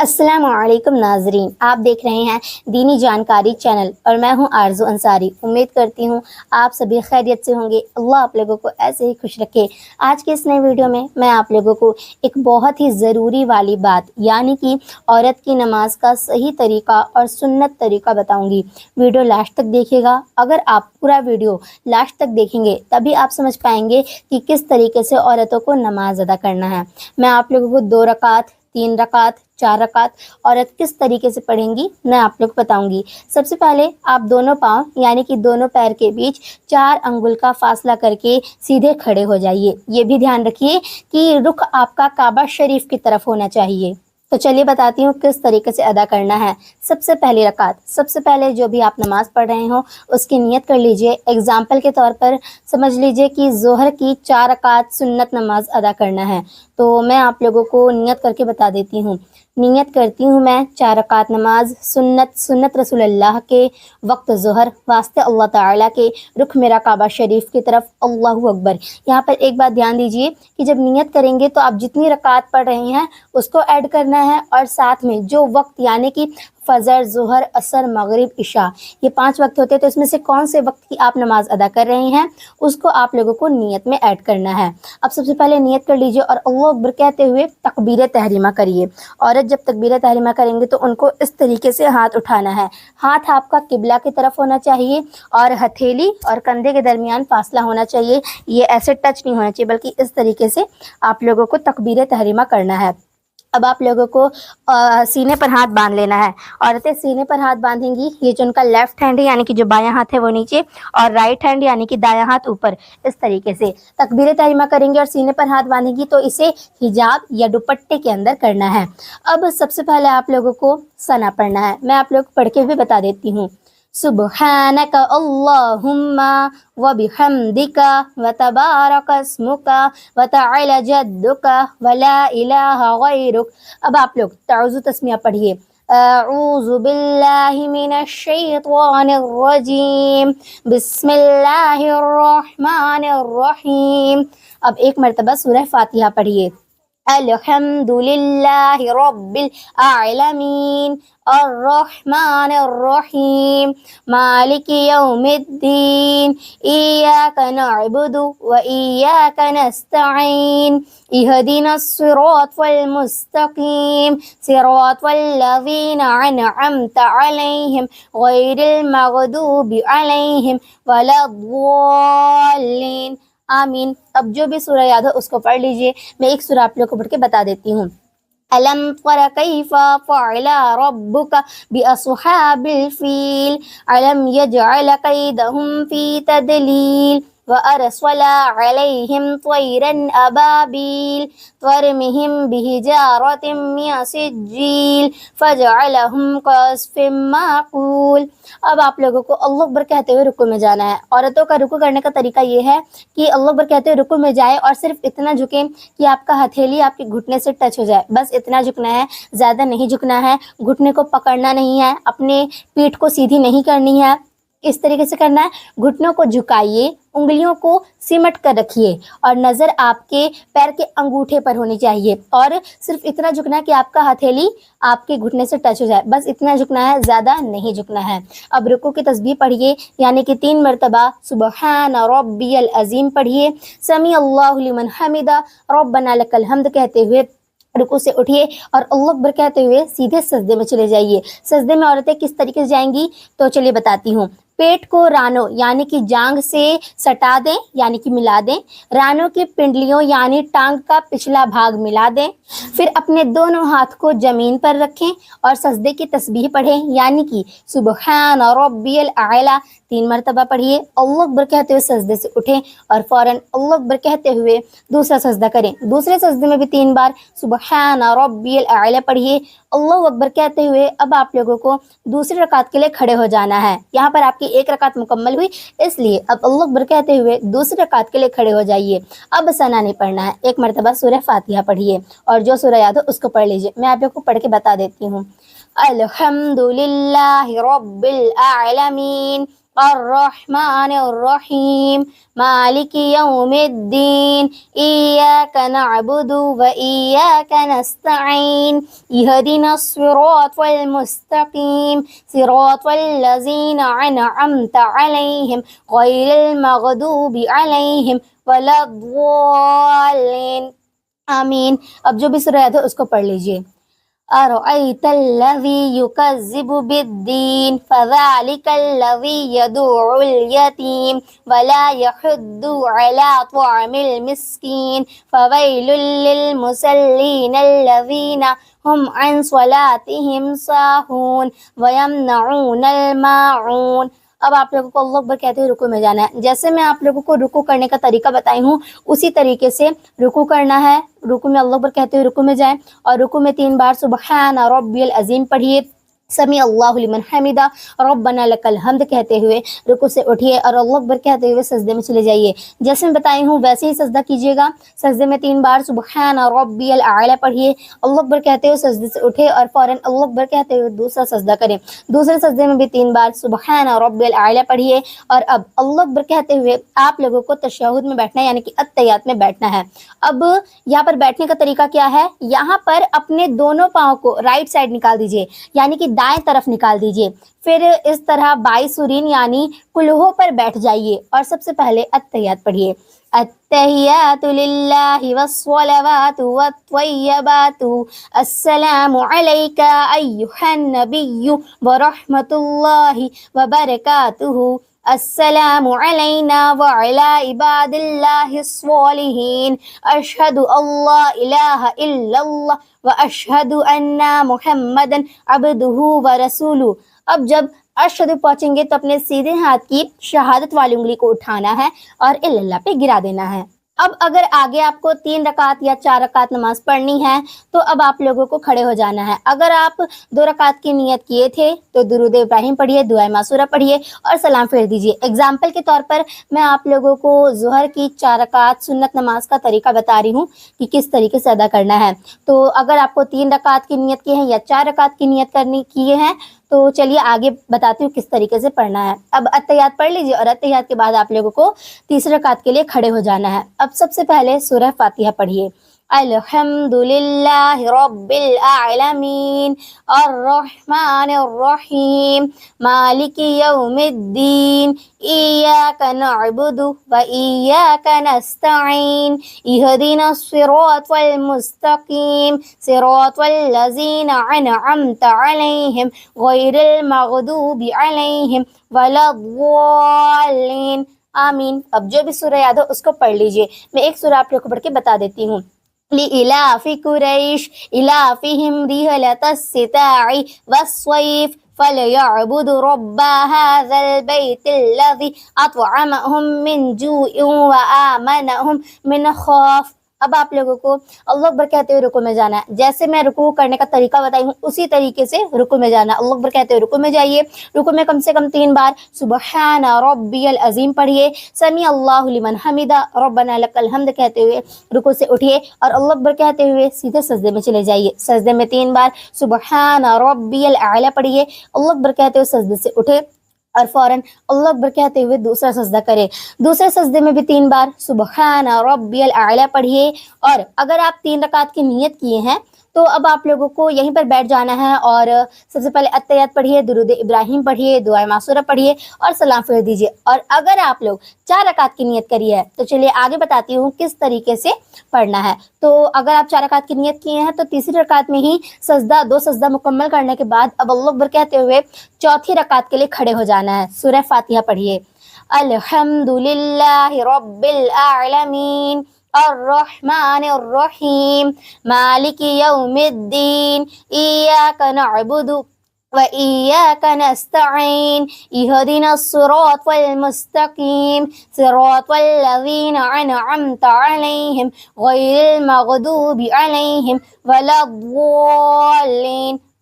السلام علیکم ناظرین، آپ دیکھ رہے ہیں دینی جانکاری چینل اور میں ہوں آرزو انصاری۔ امید کرتی ہوں آپ سبھی خیریت سے ہوں گے۔ اللہ آپ لوگوں کو ایسے ہی خوش رکھے۔ آج کے اس نئے ویڈیو میں آپ لوگوں کو ایک بہت ہی ضروری والی بات یعنی کہ عورت کی نماز کا صحیح طریقہ اور سنت طریقہ بتاؤں گی۔ ویڈیو لاسٹ تک دیکھیے گا۔ اگر آپ پورا ویڈیو لاسٹ تک دیکھیں گے تبھی آپ سمجھ پائیں گے کہ کس طریقے سے عورتوں کو نماز ادا کرنا ہے۔ میں آپ لوگوں کو 2 رکعت، 3 رکعت، 4 رکعت عورت کس طریقے سے پڑھیں گی میں آپ لوگ بتاؤں گی۔ سب سے پہلے آپ دونوں پاؤں یعنی کہ دونوں پیر کے بیچ 4 انگل کا فاصلہ کر کے سیدھے کھڑے ہو جائیے۔ یہ بھی دھیان رکھیے کہ رخ آپ کا کعبہ شریف کی طرف ہونا چاہیے۔ تو چلیے بتاتی ہوں کس طریقے سے ادا کرنا ہے۔ سب سے پہلی رکعت، سب سے پہلے جو بھی آپ نماز پڑھ رہے ہوں اس کی نیت کر لیجئے۔ اگزامپل کے طور پر سمجھ لیجئے کہ ظہر کی 4 رکعت سنت نماز ادا کرنا ہے، تو میں آپ لوگوں کو نیت کر کے بتا دیتی ہوں۔ نیت کرتی ہوں میں 4 رکعت نماز سنت رسول اللہ کے وقت ظہر، واسطے اللہ تعالیٰ کے، رخ میرا کعبہ شریف کی طرف، اللہ اکبر۔ یہاں پر ایک بات دھیان دیجئے کہ جب نیت کریں گے تو آپ جتنی رکعت پڑھ رہے ہیں اس کو ایڈ کرنا ہے، اور ساتھ میں جو وقت یعنی کہ فجر، ظہر، عصر، مغرب، عشاء، یہ 5 وقت ہوتے ہیں، تو اس میں سے کون سے وقت کی آپ نماز ادا کر رہے ہیں اس کو آپ لوگوں کو نیت میں ایڈ کرنا ہے۔ اب سب سے پہلے نیت کر لیجئے اور اللہ اکبر کہتے ہوئے تکبیر تحریمہ کریے۔ عورت جب تکبیر تحریمہ کریں گے تو ان کو اس طریقے سے ہاتھ اٹھانا ہے۔ ہاتھ آپ کا قبلہ کی طرف ہونا چاہیے اور ہتھیلی اور کندھے کے درمیان فاصلہ ہونا چاہیے۔ یہ ایسے ٹچ نہیں ہونا چاہیے بلکہ اس طریقے سے آپ لوگوں کو تکبیر تحریمہ کرنا ہے۔ اب آپ لوگوں کو سینے پر ہاتھ باندھ لینا ہے۔ عورتیں سینے پر ہاتھ باندھیں گی، یہ جو ان کا لیفٹ ہینڈ ہے یعنی کہ جو بایاں ہاتھ ہے وہ نیچے، اور رائٹ ہینڈ یعنی کہ دایاں ہاتھ اوپر، اس طریقے سے تکبیر تحریمہ کریں گے اور سینے پر ہاتھ باندھیں گی، تو اسے حجاب یا دوپٹے کے اندر کرنا ہے۔ اب سب سے پہلے آپ لوگوں کو ثنا پڑھنا ہے، میں آپ لوگ پڑھ کے بھی بتا دیتی ہوں۔ سبحانک اللہم وبحمدک وتبارک اسمک وتعالی جدک ولا الہ غیرک۔ اب آپ لوگ تعوذ تسمیہ پڑھیے۔ اعوذ باللہ من الشیطان الرجیم، بسم اللہ الرحمن الرحیم۔ اب ایک مرتبہ سورہ فاتحہ پڑھیے۔ الحمد للہ رب العالمین الرحمن الرحیم مالک یوم الدین ایاک نعبد و ایاک نستعین اہدنا الصراط المستقیم صراط الذین انعمت علیہم غیر المغضوب علیہم ولا الضالین آمین۔ اب جو بھی سورہ یاد ہو اس کو پڑھ لیجئے۔ میں ایک سورہ آپ لوگ کو پڑھ کے بتا دیتی ہوں۔ أَلَمْ تَرَ كَيْفَ فَعَلَ رَبُّكَ بِأَصْحَابِ الْفِيلِ أَلَمْ يَجْعَلْ كَيْدَهُمْ فِي تَضْلِيلٍ وَأَرْسَلَ عَلَيْهِمْ طَيْرًا أَبَابِيلَ تَرْمِيهِمْ بِحِجَارَةٍ مِّن سِجِّيلٍ فَجَعَلَهُمْ كَعَصْفٍ مَّأْكُولٍ۔ اب آپ لوگوں کو اللہ اکبر کہتے ہوئے رکوع میں جانا ہے۔ عورتوں کا رکوع کرنے کا طریقہ یہ ہے کہ اللہ اکبر کہتے ہوئے رکوع میں جائے اور صرف اتنا جھکیں کہ آپ کا ہتھیلی آپ کے گھٹنے سے ٹچ ہو جائے، بس اتنا جھکنا ہے، زیادہ نہیں جھکنا ہے۔ گھٹنے کو پکڑنا نہیں ہے، اپنے پیٹھ کو سیدھی نہیں کرنی ہے، اس طریقے سے کرنا ہے۔ گھٹنوں کو جھکائیے، انگلیوں کو سمٹ کر رکھیے اور نظر آپ کے پیر کے انگوٹھے پر ہونی چاہیے، اور صرف اتنا جھکنا ہے کہ آپ کا ہتھیلی آپ کے گھٹنے سے ٹچ ہو جائے، بس اتنا جھکنا ہے، زیادہ نہیں جھکنا ہے۔ اب رکوع کی تسبیح پڑھیے، یعنی کہ 3 مرتبہ سبحان ربی العظیم پڑھیے، سمیع اللہ لمن حمدہ، ربنا لک الحمد کہتے ہوئے رکوع سے اٹھیے اور اللہ اکبر کہتے ہوئے سیدھے سجدے میں چلے جائیے۔ سجدے میں عورتیں کس طریقے سے جائیں گی تو چلیے بتاتی ہوں۔ پیٹ کو رانوں یعنی کہ جانگ سے سٹا دیں یعنی کہ ملا دیں، رانوں کی پنڈلیوں یعنی ٹانگ کا پچھلا بھاگ ملا دیں، پھر اپنے دونوں ہاتھ کو زمین پر رکھیں اور سجدے کی تسبیح پڑھیں، یعنی کہ سبحان ربی الاعلی 3 مرتبہ پڑھیے۔ اللہ اکبر کہتے ہوئے سجدے سے اٹھیں اور فوراً اللہ اکبر کہتے ہوئے دوسرا سجدہ کریں۔ دوسرے سجدے میں بھی 3 بار سبحان ربی الاعلی پڑھیے، اللہ اکبر کہتے ہوئے اب آپ لوگوں کو دوسری رکعت کے لیے کھڑے ہو جانا ہے۔ یہاں پر آپ کی 1 رکعت مکمل ہوئی، اس لیے اب اللہ اکبر کہتے ہوئے دوسری رکعت کے لیے کھڑے ہو جائیے۔ اب ثنا نہیں پڑھنا ہے، 1 مرتبہ سورہ فاتحہ پڑھیے اور جو سورہ یاد ہو اس کو پڑھ لیجئے۔ میں آپ لوگ کو پڑھ کے بتا دیتی ہوں۔ الحمد للہ رب العالمین الرحمن الرحیم مالک یوم الدین ایاک نعبد و ایاک نستعین اہدنا الصراط المستقیم صراط الذین انعمت علیہم غیر المغضوب علیہم ولا الضالین آمین۔ اب جو بھی سورہ یاد ہو اس کو پڑھ لیجئے۔ أرأيت الذي يكذب بالدين فذلك الذي يدعو اليتيم ولا يحض على طعام المسكين فويل للمصلين الذين هم عن صلاتهم ساهون ويمنعون الماعون۔ اب آپ لوگوں کو اللہ اکبر کہتے ہوئے رکوع میں جانا ہے۔ جیسے میں آپ لوگوں کو رکوع کرنے کا طریقہ بتائی ہوں اسی طریقے سے رکوع کرنا ہے۔ رکوع میں اللہ اکبر کہتے ہوئے رکوع میں جائیں اور رکوع میں 3 بار سبحان ربی العظیم پڑھیے، سمیع اللہ لمن حمدہ، ربنا لک الحمد کہتے ہوئے رکوع سے اٹھیے اور اللہ اکبر کہتے ہوئے سجدے میں چلے جائیے۔ جیسے میں بتائی ہوں ویسے ہی سجدہ کیجیے گا۔ سجدے میں 3 بار سبحان ربی الاعلی پڑھیے، اللہ اکبر کہتے ہوئے سجدے سے اٹھے اور فوراً اللہ اکبر کہتے ہوئے دوسرا سجدہ کریں۔ دوسرے سجدے میں بھی 3 بار سبحان ربی الاعلی پڑھیے اور اب اللہ اکبر کہتے ہوئے آپ لوگوں کو تشہد میں بیٹھنا ہے، یعنی کہ التحیات میں بیٹھنا ہے۔ اب یہاں پر بیٹھنے کا طریقہ کیا ہے؟ یہاں پر اپنے دونوں پاؤں کو رائٹ سائڈ نکال دیجیے، یعنی کہ دائیں طرف نکال دیجیے، پھر اس طرح بائسورین یعنی کلہوں پر بیٹھ جائیے اور سب سے پہلے التحیات پڑھیے۔ التحیات للہ والصلوات والطیبات السلام علیک ایہا النبی ورحمۃ اللہ وبرکاتہ السلام علینا وعلی عباد اللہ الصالحین اشہد ان لا الہ الا اللہ واشہد ان محمدا عبدہ ورسولہ۔ اب جب اشہد پہنچیں گے تو اپنے سیدھے ہاتھ کی شہادت والی انگلی کو اٹھانا ہے اور اللہ پہ گرا دینا ہے۔ اب اگر آگے آپ کو 3 رکعت یا 4 رکعت نماز پڑھنی ہے تو اب آپ لوگوں کو کھڑے ہو جانا ہے۔ اگر آپ 2 رکعت کی نیت کیے تھے تو درود ابراہیم پڑھیے، دعائے معصورہ پڑھیے اور سلام پھیر دیجیے۔ اگزامپل کے طور پر میں آپ لوگوں کو ظہر کی 4 رکعت سنت نماز کا طریقہ بتا رہی ہوں کہ کس طریقے سے ادا کرنا ہے۔ تو اگر آپ کو 3 رکعت کی نیت کی ہے یا 4 رکعت کی نیت کیے ہیں تو چلیے آگے بتاتی ہوں کس طریقے سے پڑھنا ہے۔ اب التحیات پڑھ لیجیے اور التحیات کے بعد آپ لوگوں کو تیسرے رکعت کے لیے کھڑے ہو جانا ہے۔ اب سب سے پہلے سورہ فاتحہ پڑھیے۔ الحمدللہ رب العالمین الرحمن الرحیم مالک یوم الدین ایاک نعبد و ایاک نستعین اہدنا الصراط المستقیم صراط الذین انعمت علیہم غیر المغضوب علیہم ولا الضالین آمین۔ اب جو بھی سورہ یاد ہو اس کو پڑھ لیجئے۔ میں ایک سورہ آپ لوگوں کو پڑھ کے بتا دیتی ہوں۔ لِإِلَافِ قُرَيْشٍ إِلَافِهِمْ رِحْلَةَ الشِّتَاءِ وَالصَّيْفِ فَلْيَعْبُدُوا رَبَّ هَذَا الْبَيْتِ الَّذِي أَطْعَمَهُم مِّن جُوعٍ وَآمَنَهُم مِّنْ خَوْفٍ۔ اب آپ لوگوں کو اللہ اکبر کہتے ہوئے رکوع میں جانا ہے۔ جیسے میں رکوع کرنے کا طریقہ بتائی ہوں اسی طریقے سے رکوع میں جانا ہے۔ اللہ اکبر کہتے ہوئے رکوع میں جائیے، رکوع میں کم سے کم 3 بار سبحان ربی العظیم پڑھیے، سمیع اللہ لمن حمدہ، ربنا لک الحمد کہتے ہوئے رکوع سے اٹھیے اور اللہ اکبر کہتے ہوئے سیدھے سجدے میں چلے جائیے۔ سجدے میں 3 بار سبحان ربی الاعلی پڑھیے، اللہ اکبر کہتے ہوئے سجدے سے اٹھے اور فوراً اللہ اکبر کہتے ہوئے دوسرا سجدہ کرے۔ دوسرے سجدے میں بھی 3 بار سبحان ربی الاعلی پڑھیے اور اگر آپ 3 رکعت کی نیت کیے ہیں تو اب آپ لوگوں کو یہیں پر بیٹھ جانا ہے اور سب سے پہلے التحیات پڑھیے، درود ابراہیم پڑھیے، دعائے معصورہ پڑھیے اور سلام پھیر دیجیے۔ اور اگر آپ لوگ 4 رکعت کی نیت کری ہے تو چلیے آگے بتاتی ہوں کس طریقے سے پڑھنا ہے۔ تو اگر آپ 4 رکعت کی نیت کیے ہیں تو تیسری رکعت میں ہی دو سجدہ مکمل کرنے کے بعد اب اللہ اکبر کہتے ہوئے چوتھی رکعت کے لیے کھڑے ہو جانا ہے۔ سورہ فاتحہ پڑھیے۔ الحمدللہ رب العالمین الرحمن الرحیم مالک یوم الدین ایاک نعبد و ایاک نستعین اہدنا الصراط المستقیم صراط الذین انعمت علیہم غیر المغضوب علیہم ولا الضالین